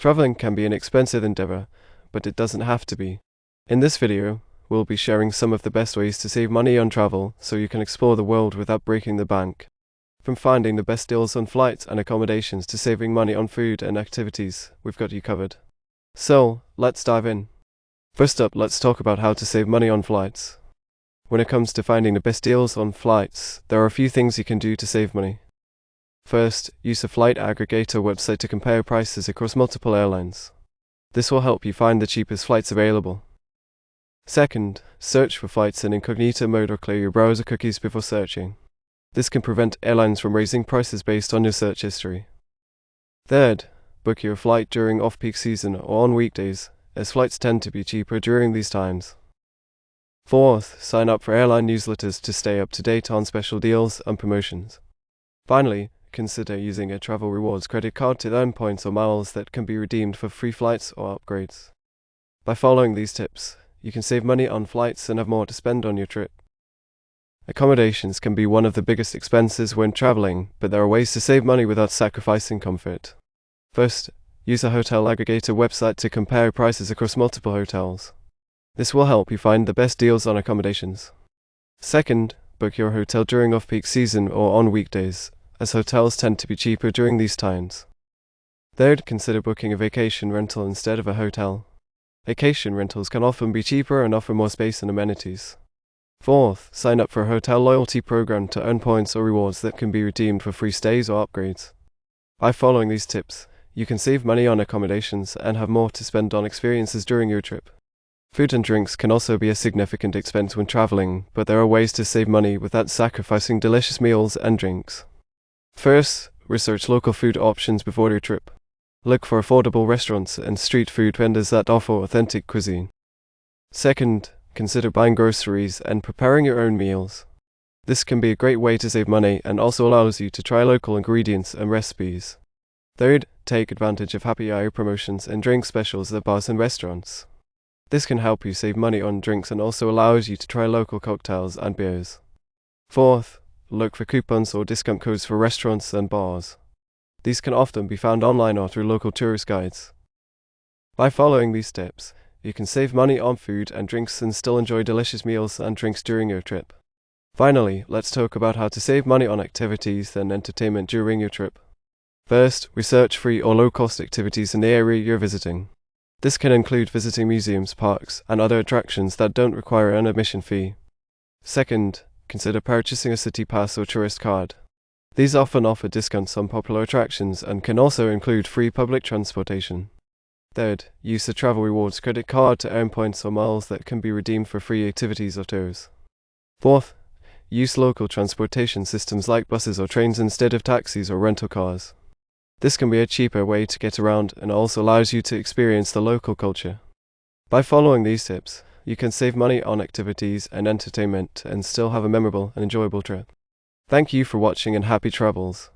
Traveling can be an expensive endeavor, but it doesn't have to be. In this video, we'll be sharing some of the best ways to save money on travel so you can explore the world without breaking the bank. From finding the best deals on flights and accommodations to saving money on food and activities, we've got you covered. So, let's dive in. First up, let's talk about how to save money on flights. When it comes to finding the best deals on flights, there are a few things you can do to save money. First, use a flight aggregator website to compare prices across multiple airlines. This will help you find the cheapest flights available. Second, search for flights in incognito mode or clear your browser cookies before searching. This can prevent airlines from raising prices based on your search history. Third, book your flight during off-peak season or on weekdays, as flights tend to be cheaper during these times. Fourth, sign up for airline newsletters to stay up to date on special deals and promotions. Finally, consider using a travel rewards credit card to earn points or miles that can be redeemed for free flights or upgrades. By following these tips, you can save money on flights and have more to spend on your trip. Accommodations can be one of the biggest expenses when traveling, but there are ways to save money without sacrificing comfort. First, use a hotel aggregator website to compare prices across multiple hotels. This will help you find the best deals on accommodations. Second, book your hotel during off-peak season or on weekdays, as hotels tend to be cheaper during these times. Third, consider booking a vacation rental instead of a hotel. Vacation rentals can often be cheaper and offer more space and amenities. Fourth, sign up for a hotel loyalty program to earn points or rewards that can be redeemed for free stays or upgrades. By following these tips, you can save money on accommodations and have more to spend on experiences during your trip. Food and drinks can also be a significant expense when traveling, but there are ways to save money without sacrificing delicious meals and drinks. First, research local food options before your trip. Look for affordable restaurants and street food vendors that offer authentic cuisine. Second, consider buying groceries and preparing your own meals. This can be a great way to save money and also allows you to try local ingredients and recipes. Third, take advantage of happy hour promotions and drink specials at bars and restaurants. This can help you save money on drinks and also allows you to try local cocktails and beers. Fourth, look for coupons or discount codes for restaurants and bars. These can often be found online or through local tourist guides. By following these steps, you can save money on food and drinks and still enjoy delicious meals and drinks during your trip. Finally, let's talk about how to save money on activities and entertainment during your trip. First, research free or low-cost activities in the area you're visiting. This can include visiting museums, parks, and other attractions that don't require an admission fee. Second, consider purchasing a city pass or tourist card. These often offer discounts on popular attractions and can also include free public transportation. Third, use a travel rewards credit card to earn points or miles that can be redeemed for free activities or tours. Fourth, use local transportation systems like buses or trains instead of taxis or rental cars. This can be a cheaper way to get around and also allows you to experience the local culture. By following these tips, you can save money on activities and entertainment and still have a memorable and enjoyable trip. Thank you for watching and happy travels.